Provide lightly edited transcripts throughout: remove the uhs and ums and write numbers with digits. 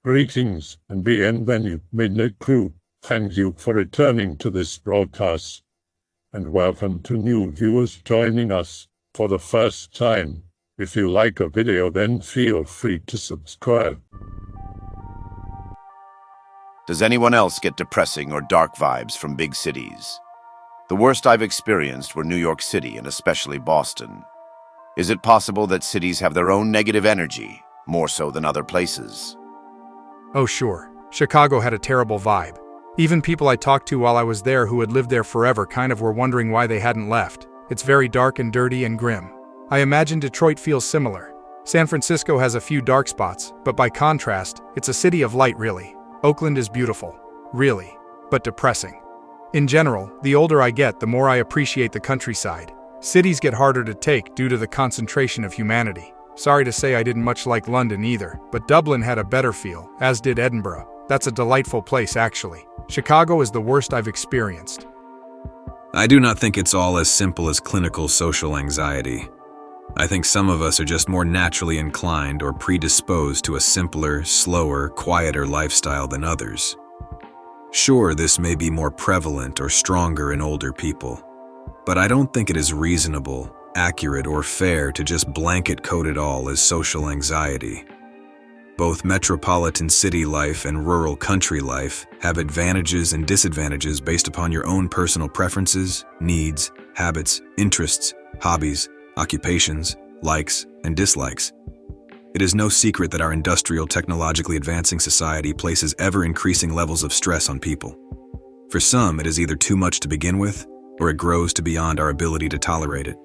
Greetings and bienvenue, Midnight Crew. Thank you for returning to this broadcast. And welcome to new viewers joining us for the first time. If you like a video, then feel free to subscribe. Does anyone else get depressing or dark vibes from big cities? The worst I've experienced were New York City and especially Boston. Is it possible that cities have their own negative energy, more so than other places? Oh sure, Chicago had a terrible vibe. Even people I talked to while I was there who had lived there forever kind of were wondering why they hadn't left. It's very dark and dirty and grim. I imagine Detroit feels similar. San Francisco has a few dark spots, but by contrast, it's a city of light really. Oakland is beautiful, really, but depressing. In general, the older I get, the more I appreciate the countryside. Cities get harder to take due to the concentration of humanity. Sorry to say I didn't much like London either, but Dublin had a better feel, as did Edinburgh. That's a delightful place actually. Chicago is the worst I've experienced. I do not think it's all as simple as clinical social anxiety. I think some of us are just more naturally inclined or predisposed to a simpler, slower, quieter lifestyle than others. Sure, this may be more prevalent or stronger in older people, but I don't think it is reasonable, accurate, or fair to just blanket code it all as social anxiety. Both metropolitan city life and rural country life have advantages and disadvantages based upon your own personal preferences, needs, habits, interests, hobbies, occupations, likes, and dislikes. It is no secret that our industrial, technologically advancing society places ever-increasing levels of stress on people. For some, it is either too much to begin with, or it grows to beyond our ability to tolerate it.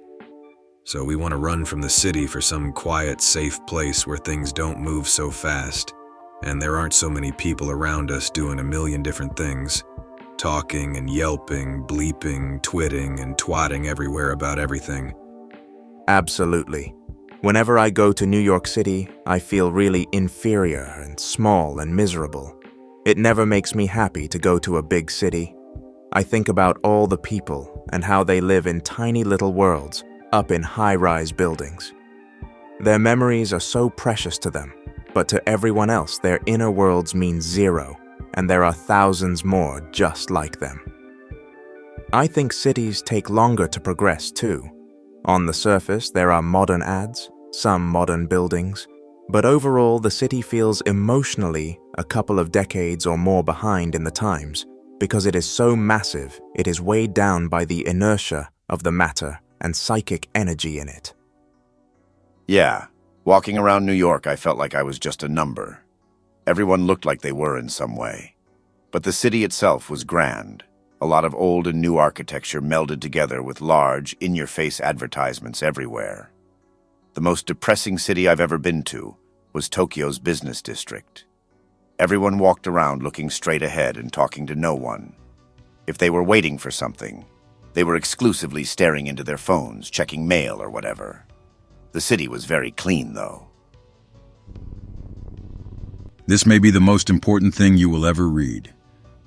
So we want to run from the city for some quiet, safe place where things don't move so fast, and there aren't so many people around us doing a million different things, talking and yelping, bleeping, twitting, and twatting everywhere about everything. Absolutely. Whenever I go to New York City, I feel really inferior and small and miserable. It never makes me happy to go to a big city. I think about all the people and how they live in tiny little worlds up in high-rise buildings. Their memories are so precious to them, but to everyone else their inner worlds mean zero, and there are thousands more just like them. I think cities take longer to progress too. On the surface, there are modern ads, some modern buildings, but overall the city feels emotionally a couple of decades or more behind in the times because it is so massive it is weighed down by the inertia of the matter and psychic energy in it. Yeah, walking around New York I felt like I was just a number. Everyone looked like they were in some way. But the city itself was grand. A lot of old and new architecture melded together with large, in-your-face advertisements everywhere. The most depressing city I've ever been to was Tokyo's business district. Everyone walked around looking straight ahead and talking to no one. If they were waiting for something, they were exclusively staring into their phones, checking mail or whatever. The city was very clean, though. This may be the most important thing you will ever read.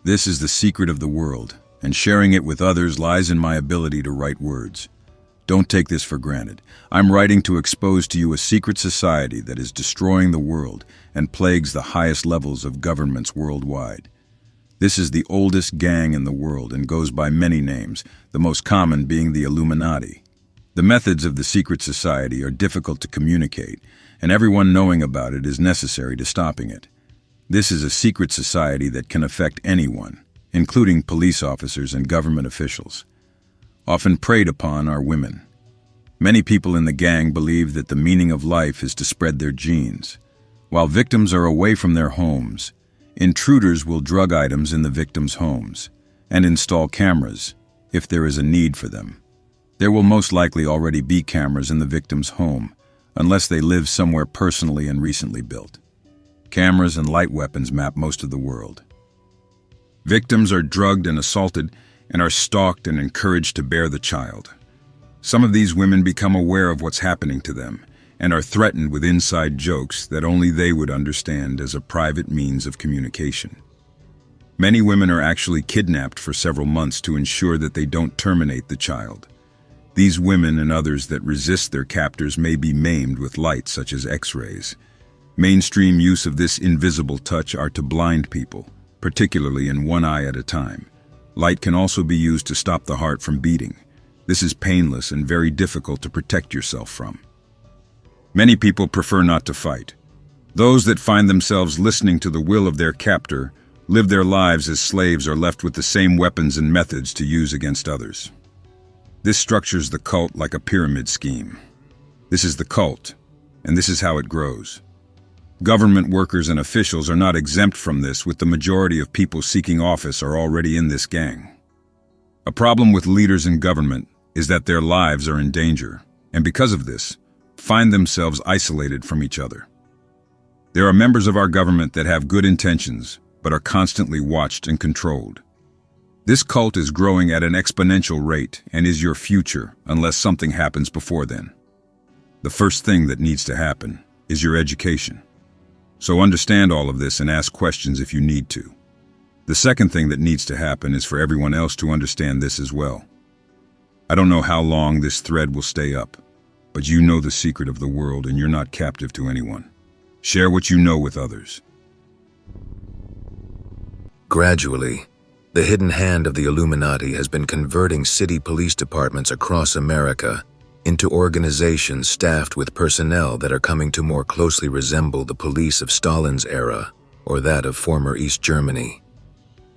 This is the secret of the world, and sharing it with others lies in my ability to write words. Don't take this for granted. I'm writing to expose to you a secret society that is destroying the world and plagues the highest levels of governments worldwide. This is the oldest gang in the world and goes by many names, the most common being the Illuminati. The methods of the secret society are difficult to communicate, and everyone knowing about it is necessary to stopping it. This is a secret society that can affect anyone, including police officers and government officials. Often preyed upon are women. Many people in the gang believe that the meaning of life is to spread their genes. While victims are away from their homes, intruders will drug items in the victims' homes and install cameras if there is a need for them. There will most likely already be cameras in the victim's home, unless they live somewhere personally and recently built. Cameras and light weapons map most of the world. Victims are drugged and assaulted and are stalked and encouraged to bear the child. Some of these women become aware of what's happening to them and are threatened with inside jokes that only they would understand as a private means of communication. Many women are actually kidnapped for several months to ensure that they don't terminate the child. These women and others that resist their captors may be maimed with light such as X-rays. Mainstream use of this invisible touch are to blind people, particularly in one eye at a time. Light can also be used to stop the heart from beating. This is painless and very difficult to protect yourself from. Many people prefer not to fight. Those that find themselves listening to the will of their captor live their lives as slaves or left with the same weapons and methods to use against others. This structures the cult like a pyramid scheme. This is the cult, and this is how it grows. Government workers and officials are not exempt from this, with the majority of people seeking office are already in this gang. A problem with leaders in government is that their lives are in danger, and because of this, find themselves isolated from each other. There are members of our government that have good intentions, but are constantly watched and controlled. This cult is growing at an exponential rate and is your future unless something happens before then. The first thing that needs to happen is your education. So understand all of this and ask questions if you need to. The second thing that needs to happen is for everyone else to understand this as well. I don't know how long this thread will stay up, but you know the secret of the world and you're not captive to anyone. Share what you know with others. Gradually, the hidden hand of the Illuminati has been converting city police departments across America into organizations staffed with personnel that are coming to more closely resemble the police of Stalin's era or that of former East Germany.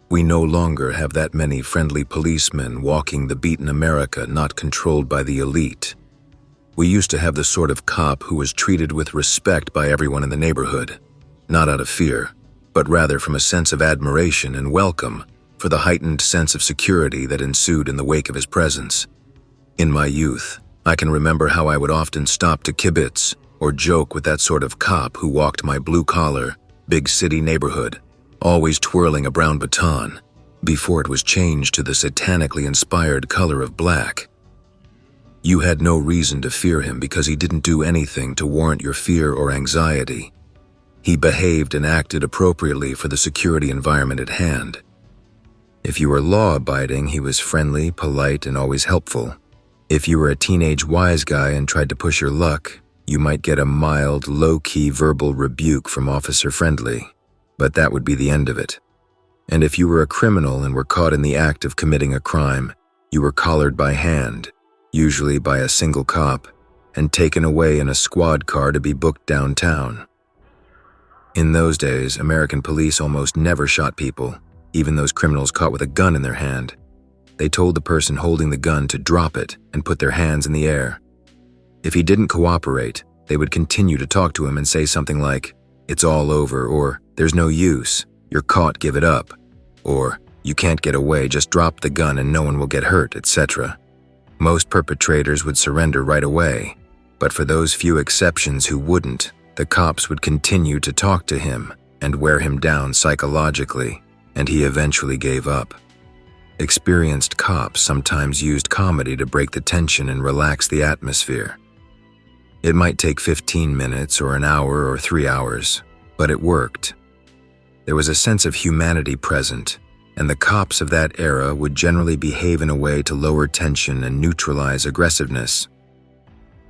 We no longer have that many friendly policemen walking the beat in America not controlled by the elite. We used to have the sort of cop who was treated with respect by everyone in the neighborhood, not out of fear, but rather from a sense of admiration and welcome for the heightened sense of security that ensued in the wake of his presence. In my youth, I can remember how I would often stop to kibitz or joke with that sort of cop who walked my blue-collar, big city neighborhood, always twirling a brown baton, before it was changed to the satanically inspired color of black. You had no reason to fear him because he didn't do anything to warrant your fear or anxiety. He behaved and acted appropriately for the security environment at hand. If you were law-abiding, he was friendly, polite, and always helpful. If you were a teenage wise guy and tried to push your luck, you might get a mild, low-key verbal rebuke from Officer Friendly, but that would be the end of it. And if you were a criminal and were caught in the act of committing a crime, you were collared by hand, usually by a single cop, and taken away in a squad car to be booked downtown. In those days, American police almost never shot people, even those criminals caught with a gun in their hand. They told the person holding the gun to drop it and put their hands in the air. If he didn't cooperate, they would continue to talk to him and say something like, "It's all over," or "There's no use, you're caught, give it up," or "You can't get away, just drop the gun and no one will get hurt," etc. Most perpetrators would surrender right away, but for those few exceptions who wouldn't, the cops would continue to talk to him and wear him down psychologically, and he eventually gave up. Experienced cops sometimes used comedy to break the tension and relax the atmosphere. It might take 15 minutes or an hour or 3 hours, but it worked. There was a sense of humanity present, and the cops of that era would generally behave in a way to lower tension and neutralize aggressiveness.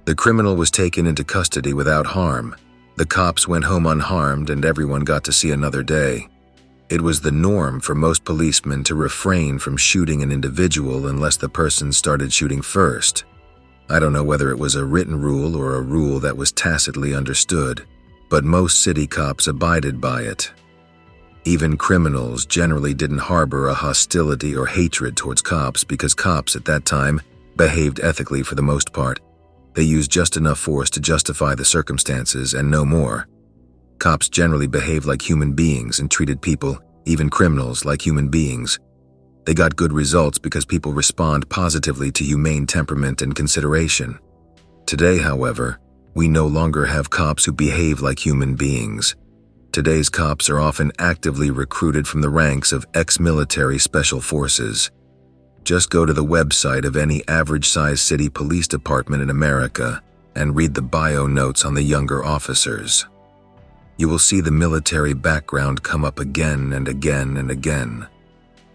The criminal was taken into custody without harm. The cops went home unharmed and everyone got to see another day. It was the norm for most policemen to refrain from shooting an individual unless the person started shooting first. I don't know whether it was a written rule or a rule that was tacitly understood, but most city cops abided by it. Even criminals generally didn't harbor a hostility or hatred towards cops because cops at that time behaved ethically for the most part. They used just enough force to justify the circumstances and no more. Cops generally behaved like human beings and treated people, even criminals, like human beings. They got good results because people respond positively to humane temperament and consideration. Today, however, we no longer have cops who behave like human beings. Today's cops are often actively recruited from the ranks of ex-military special forces. Just go to the website of any average-sized city police department in America and read the bio notes on the younger officers. You will see the military background come up again and again and again.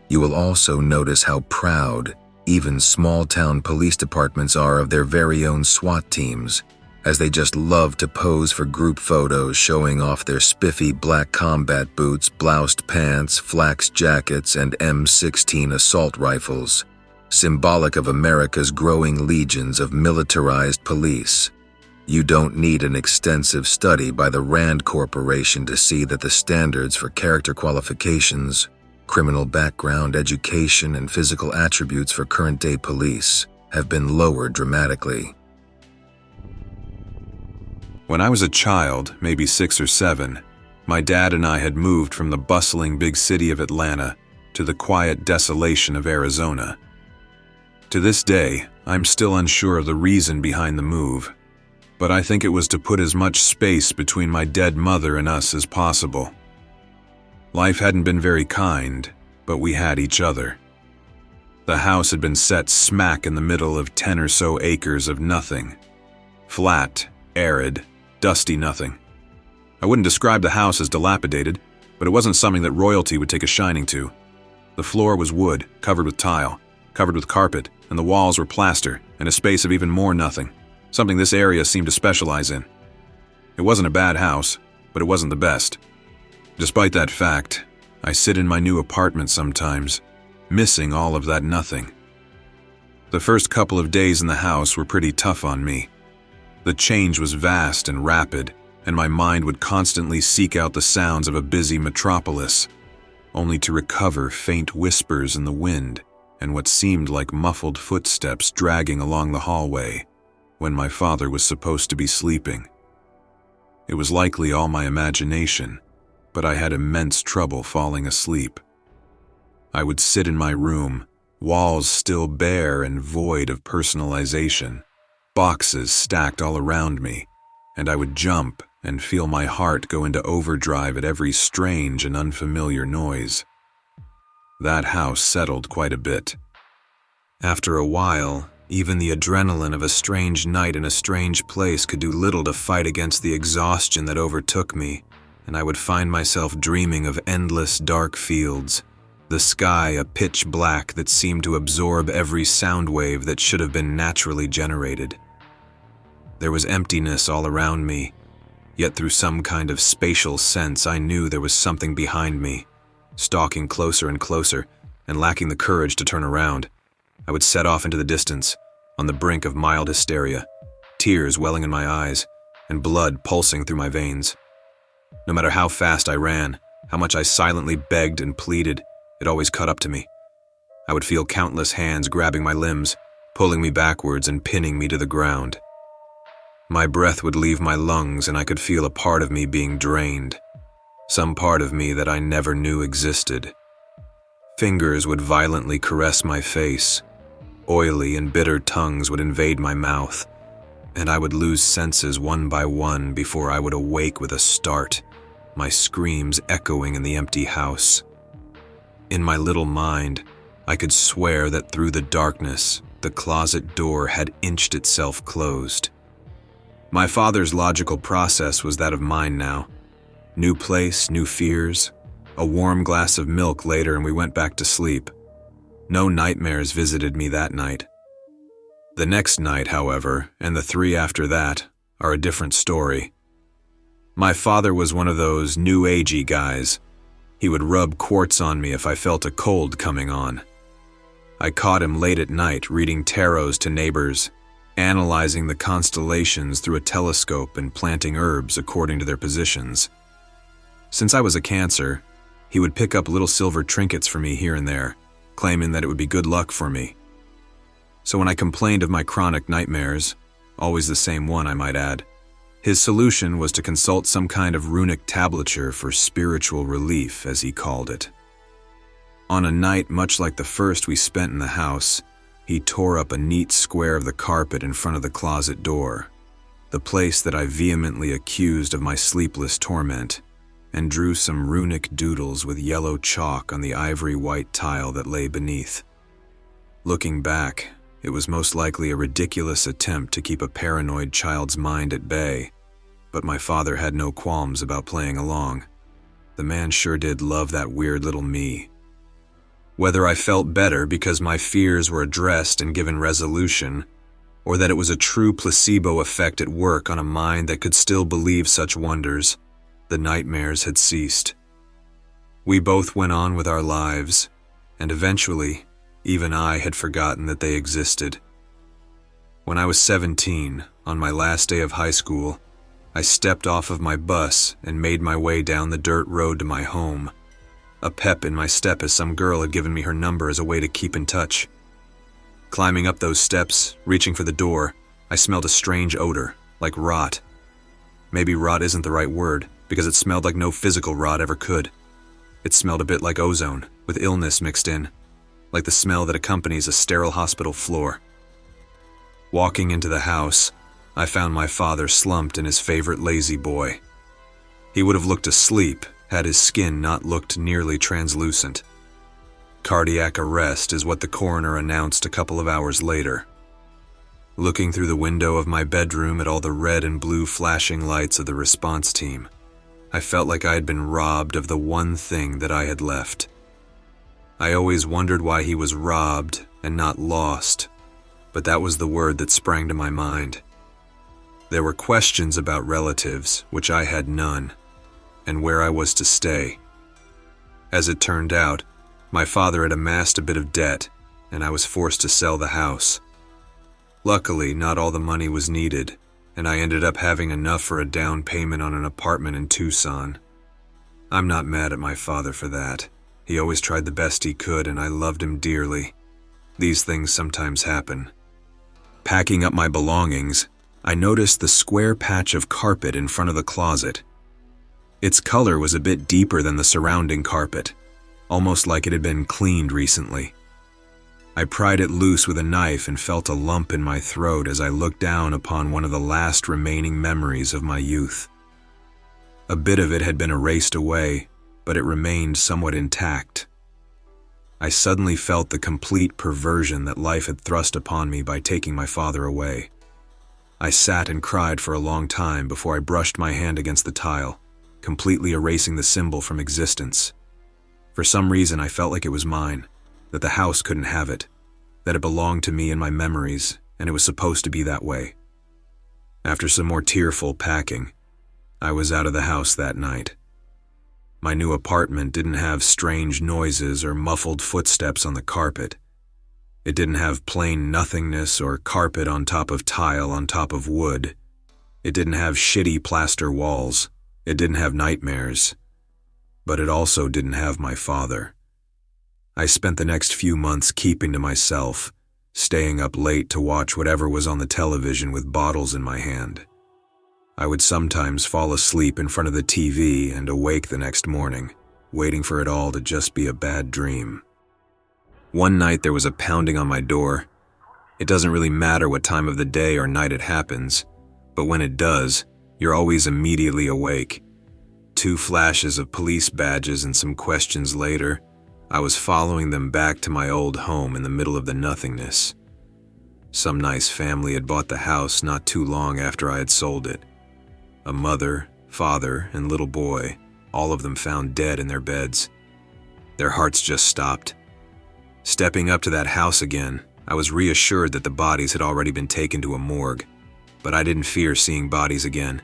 You will also notice how proud even small-town police departments are of their very own SWAT teams, as they just love to pose for group photos showing off their spiffy black combat boots, bloused pants, flax jackets, and M16 assault rifles, symbolic of America's growing legions of militarized police. You don't need an extensive study by the Rand Corporation to see that the standards for character qualifications, criminal background, education, and physical attributes for current-day police have been lowered dramatically. When I was a child, maybe 6 or 7, my dad and I had moved from the bustling big city of Atlanta to the quiet desolation of Arizona. To this day, I'm still unsure of the reason behind the move, but I think it was to put as much space between my dead mother and us as possible. Life hadn't been very kind, but we had each other. The house had been set smack in the middle of 10 or so acres of nothing. Flat, arid, dusty nothing. I wouldn't describe the house as dilapidated, but it wasn't something that royalty would take a shining to. The floor was wood, covered with tile, covered with carpet, and the walls were plaster, and a space of even more nothing, something this area seemed to specialize in. It wasn't a bad house, but it wasn't the best. Despite that fact, I sit in my new apartment sometimes, missing all of that nothing. The first couple of days in the house were pretty tough on me. The change was vast and rapid, and my mind would constantly seek out the sounds of a busy metropolis, only to recover faint whispers in the wind and what seemed like muffled footsteps dragging along the hallway when my father was supposed to be sleeping. It was likely all my imagination, but I had immense trouble falling asleep. I would sit in my room, walls still bare and void of personalization, boxes stacked all around me, and I would jump and feel my heart go into overdrive at every strange and unfamiliar noise. That house settled quite a bit. After a while, even the adrenaline of a strange night in a strange place could do little to fight against the exhaustion that overtook me, and I would find myself dreaming of endless dark fields, the sky a pitch black that seemed to absorb every sound wave that should have been naturally generated. There was emptiness all around me, yet through some kind of spatial sense I knew there was something behind me, stalking closer and closer, and lacking the courage to turn around. I would set off into the distance, on the brink of mild hysteria, tears welling in my eyes, and blood pulsing through my veins. No matter how fast I ran, how much I silently begged and pleaded, it always caught up to me. I would feel countless hands grabbing my limbs, pulling me backwards and pinning me to the ground. My breath would leave my lungs and I could feel a part of me being drained, some part of me that I never knew existed. Fingers would violently caress my face, oily and bitter tongues would invade my mouth, and I would lose senses one by one before I would awake with a start, my screams echoing in the empty house. In my little mind, I could swear that through the darkness, the closet door had inched itself closed. My father's logical process was that of mine now. New place, new fears. A warm glass of milk later and we went back to sleep. No nightmares visited me that night. The next night, however, and the 3 after that, are a different story. My father was one of those new agey guys. He would rub quartz on me if I felt a cold coming on. I caught him late at night reading tarots to neighbors, analyzing the constellations through a telescope and planting herbs according to their positions. Since I was a Cancer, he would pick up little silver trinkets for me here and there, claiming that it would be good luck for me. So when I complained of my chronic nightmares, always the same one I might add, his solution was to consult some kind of runic tablature for spiritual relief, as he called it. On a night much like the first we spent in the house, he tore up a neat square of the carpet in front of the closet door, the place that I vehemently accused of my sleepless torment, and drew some runic doodles with yellow chalk on the ivory white tile that lay beneath. Looking back, it was most likely a ridiculous attempt to keep a paranoid child's mind at bay, but my father had no qualms about playing along. The man sure did love that weird little me. Whether I felt better because my fears were addressed and given resolution, or that it was a true placebo effect at work on a mind that could still believe such wonders. The nightmares had ceased. We both went on with our lives, and eventually, even I had forgotten that they existed. When I was 17, on my last day of high school, I stepped off of my bus and made my way down the dirt road to my home. A pep in my step as some girl had given me her number as a way to keep in touch. Climbing up those steps, reaching for the door, I smelled a strange odor, like rot. Maybe rot isn't the right word, because it smelled like no physical rot ever could. It smelled a bit like ozone, with illness mixed in, like the smell that accompanies a sterile hospital floor. Walking into the house, I found my father slumped in his favorite lazy boy. He would have looked asleep had his skin not looked nearly translucent. Cardiac arrest is what the coroner announced a couple of hours later. Looking through the window of my bedroom at all the red and blue flashing lights of the response team, I felt like I had been robbed of the one thing that I had left. I always wondered why he was robbed and not lost, but that was the word that sprang to my mind. There were questions about relatives, which I had none, and where I was to stay. As it turned out, my father had amassed a bit of debt, and I was forced to sell the house. Luckily, not all the money was needed, and I ended up having enough for a down payment on an apartment in Tucson. I'm not mad at my father for that. He always tried the best he could, and I loved him dearly. These things sometimes happen. Packing up my belongings, I noticed the square patch of carpet in front of the closet. Its color was a bit deeper than the surrounding carpet, almost like it had been cleaned recently. I pried it loose with a knife and felt a lump in my throat as I looked down upon one of the last remaining memories of my youth. A bit of it had been erased away, but it remained somewhat intact. I suddenly felt the complete perversion that life had thrust upon me by taking my father away. I sat and cried for a long time before I brushed my hand against the tile, completely erasing the symbol from existence. For some reason, I felt like it was mine, that the house couldn't have it, that it belonged to me and my memories, and it was supposed to be that way. After some more tearful packing, I was out of the house that night. My new apartment didn't have strange noises or muffled footsteps on the carpet. It didn't have plain nothingness or carpet on top of tile on top of wood. It didn't have shitty plaster walls. It didn't have nightmares. But it also didn't have my father. I spent the next few months keeping to myself, staying up late to watch whatever was on the television with bottles in my hand. I would sometimes fall asleep in front of the TV and awake the next morning, waiting for it all to just be a bad dream. One night there was a pounding on my door. It doesn't really matter what time of the day or night it happens, but when it does, you're always immediately awake. 2 flashes of police badges and some questions later, I was following them back to my old home in the middle of the nothingness. Some nice family had bought the house not too long after I had sold it. A mother, father, and little boy, all of them found dead in their beds. Their hearts just stopped. Stepping up to that house again, I was reassured that the bodies had already been taken to a morgue, but I didn't fear seeing bodies again.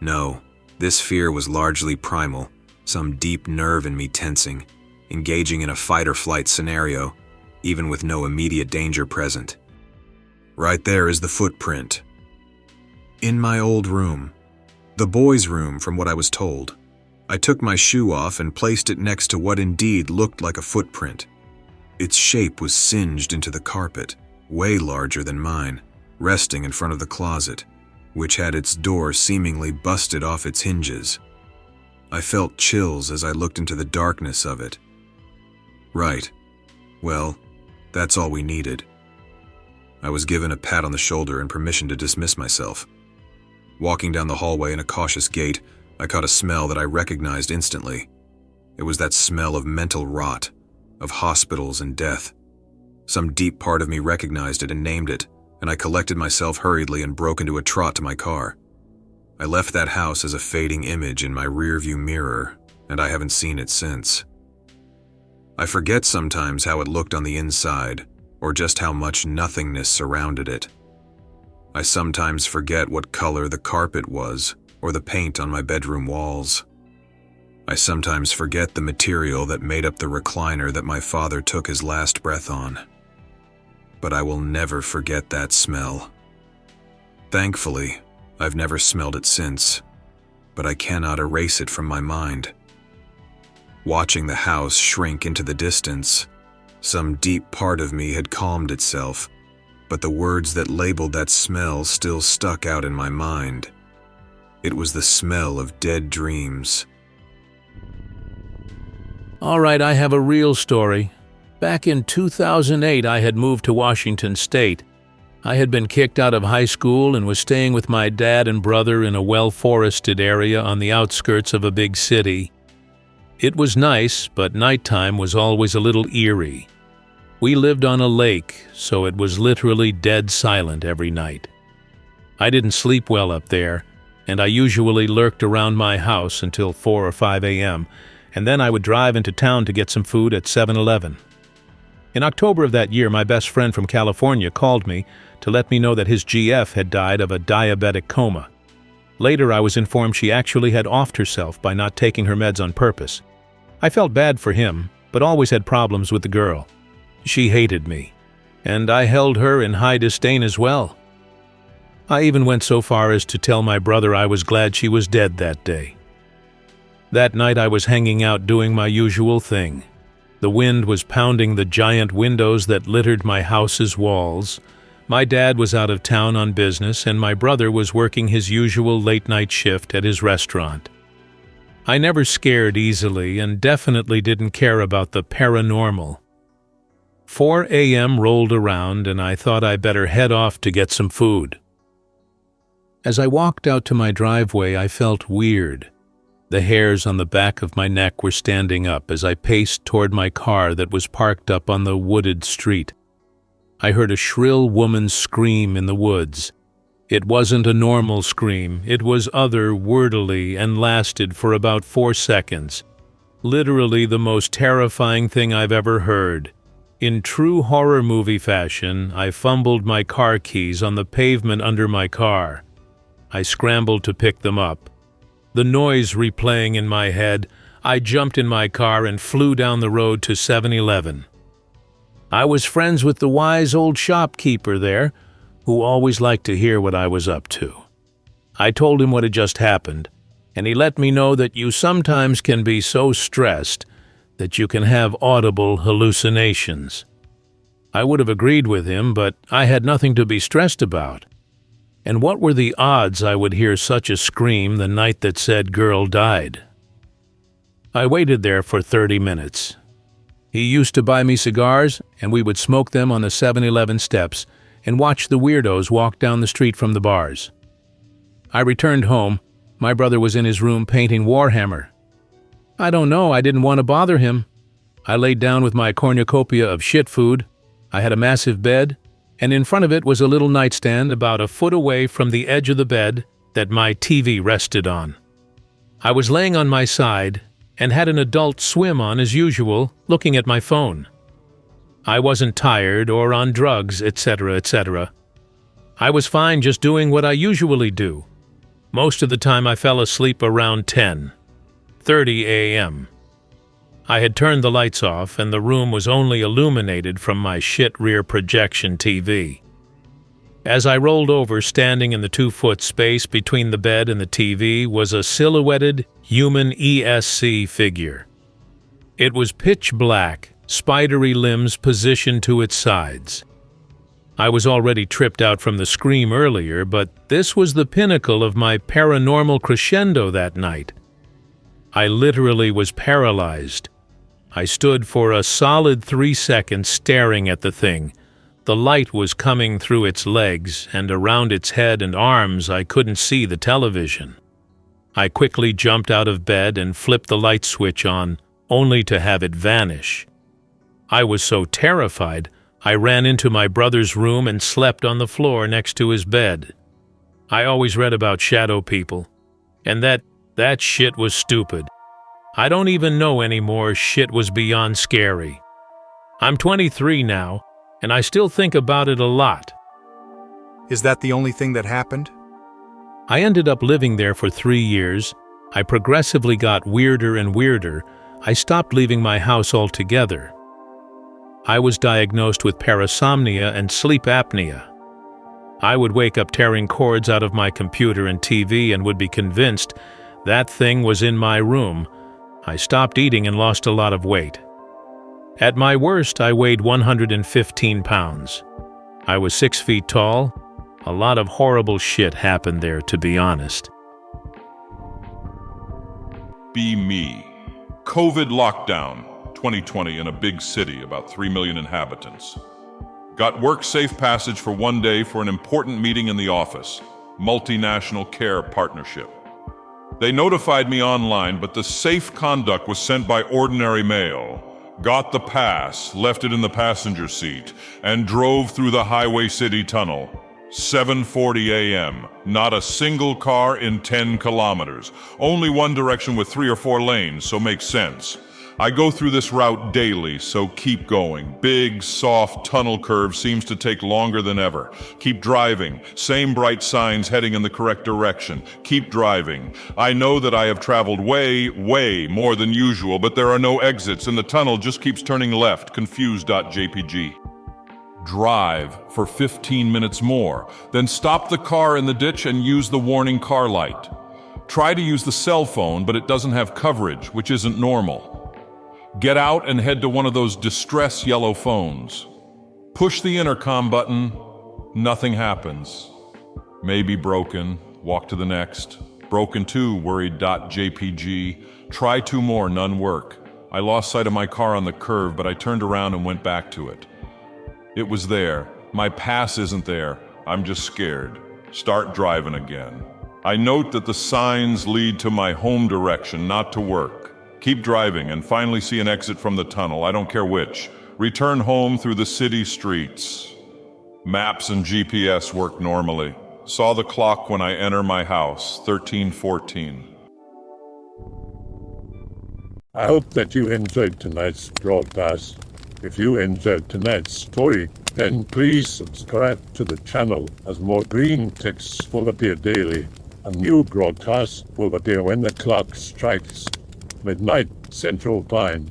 No, this fear was largely primal, some deep nerve in me tensing, engaging in a fight-or-flight scenario, even with no immediate danger present. Right there is the footprint. In my old room. The boys' room, from what I was told. I took my shoe off and placed it next to what indeed looked like a footprint. Its shape was singed into the carpet, way larger than mine, resting in front of the closet, which had its door seemingly busted off its hinges. I felt chills as I looked into the darkness of it. Right. Well, that's all we needed. I was given a pat on the shoulder and permission to dismiss myself. Walking down the hallway in a cautious gait, I caught a smell that I recognized instantly. It was that smell of mental rot, of hospitals and death. Some deep part of me recognized it and named it, and I collected myself hurriedly and broke into a trot to my car. I left that house as a fading image in my rearview mirror, and I haven't seen it since. I forget sometimes how it looked on the inside, or just how much nothingness surrounded it. I sometimes forget what color the carpet was or the paint on my bedroom walls. I sometimes forget the material that made up the recliner that my father took his last breath on. But I will never forget that smell. Thankfully, I've never smelled it since, but I cannot erase it from my mind. Watching the house shrink into the distance, some deep part of me had calmed itself, but the words that labeled that smell still stuck out in my mind. It was the smell of dead dreams. All right, I have a real story. Back in 2008, I had moved to Washington State. I had been kicked out of high school and was staying with my dad and brother in a well-forested area on the outskirts of a big city. It was nice, but nighttime was always a little eerie. We lived on a lake, so it was literally dead silent every night. I didn't sleep well up there, and I usually lurked around my house until 4 or 5 a.m., and then I would drive into town to get some food at 7-Eleven. In October of that year, my best friend from California called me to let me know that his GF had died of a diabetic coma. Later, I was informed she actually had offed herself by not taking her meds on purpose. I felt bad for him, but always had problems with the girl. She hated me, and I held her in high disdain as well. I even went so far as to tell my brother I was glad she was dead that day. That night I was hanging out doing my usual thing. The wind was pounding the giant windows that littered my house's walls. My dad was out of town on business, and my brother was working his usual late-night shift at his restaurant. I never scared easily and definitely didn't care about the paranormal. 4 a.m. rolled around, and I thought I better head off to get some food. As I walked out to my driveway, I felt weird. The hairs on the back of my neck were standing up as I paced toward my car that was parked up on the wooded street. I heard a shrill woman's scream in the woods. It wasn't a normal scream, it was otherworldly and lasted for about 4 seconds. Literally the most terrifying thing I've ever heard. In true horror movie fashion, I fumbled my car keys on the pavement under my car. I scrambled to pick them up. The noise replaying in my head, I jumped in my car and flew down the road to 7-Eleven. I was friends with the wise old shopkeeper there, who always liked to hear what I was up to. I told him what had just happened, and he let me know that you sometimes can be so stressed that you can have audible hallucinations. I would have agreed with him, but I had nothing to be stressed about. And what were the odds I would hear such a scream the night that said girl died? I waited there for 30 minutes. He used to buy me cigars, and we would smoke them on the 7-Eleven steps and watch the weirdos walk down the street from the bars. I returned home. My brother was in his room painting Warhammer. I don't know, I didn't want to bother him. I laid down with my cornucopia of shit food. I had a massive bed, and in front of it was a little nightstand about a foot away from the edge of the bed that my TV rested on. I was laying on my side and had an Adult Swim on as usual, looking at my phone. I wasn't tired or on drugs, etc., etc. I was fine just doing what I usually do. Most of the time I fell asleep around 10:30 a.m. I had turned the lights off, and the room was only illuminated from my shit rear projection TV. As I rolled over, standing in the 2-foot space between the bed and the TV was a silhouetted human ESC figure. It was pitch black, spidery limbs positioned to its sides. I was already tripped out from the scream earlier, but this was the pinnacle of my paranormal crescendo that night. I literally was paralyzed. I stood for a solid 3 seconds staring at the thing. The light was coming through its legs, and around its head and arms I couldn't see the television. I quickly jumped out of bed and flipped the light switch on, only to have it vanish. I was so terrified, I ran into my brother's room and slept on the floor next to his bed. I always read about shadow people, and that shit was stupid. I don't even know anymore. Shit was beyond scary. I'm 23 now, and I still think about it a lot. Is that the only thing that happened? I ended up living there for 3 years. I progressively got weirder and weirder. I stopped leaving my house altogether. I was diagnosed with parasomnia and sleep apnea. I would wake up tearing cords out of my computer and TV and would be convinced that thing was in my room. I stopped eating and lost a lot of weight. At my worst, I weighed 115 pounds. I was 6 feet tall. A lot of horrible shit happened there, to be honest. Be me. COVID lockdown, 2020 in a big city, about 3 million inhabitants. Got work safe passage for 1 day for an important meeting in the office, multinational care partnership. They notified me online, but the safe conduct was sent by ordinary mail. Got the pass, left it in the passenger seat, and drove through the Highway City Tunnel. 7:40 a.m. Not a single car in 10 kilometers. Only one direction with 3 or 4 lanes, so makes sense. I go through this route daily, so keep going. Big, soft tunnel curve seems to take longer than ever. Keep driving. Same bright signs heading in the correct direction. Keep driving. I know that I have traveled way more than usual, but there are no exits, and the tunnel just keeps turning left. Confused.jpg. Drive for 15 minutes more, then stop the car in the ditch and use the warning car light. Try to use the cell phone, but it doesn't have coverage, which isn't normal. Get out and head to one of those distress yellow phones. Push the intercom button, nothing happens. Maybe broken, walk to the next. Broken too, worried.jpg. Try 2 more, none work. I lost sight of my car on the curve, but I turned around and went back to it. It was there. My pass isn't there. I'm just scared. Start driving again. I note that the signs lead to my home direction, not to work. Keep driving and finally see an exit from the tunnel, I don't care which. Return home through the city streets. Maps and GPS work normally. Saw the clock when I enter my house, 13:14. I hope that you enjoyed tonight's broadcast. If you enjoyed tonight's story, then please subscribe to the channel as more Greentext will appear daily. A new broadcast will appear when the clock strikes midnight Central Time.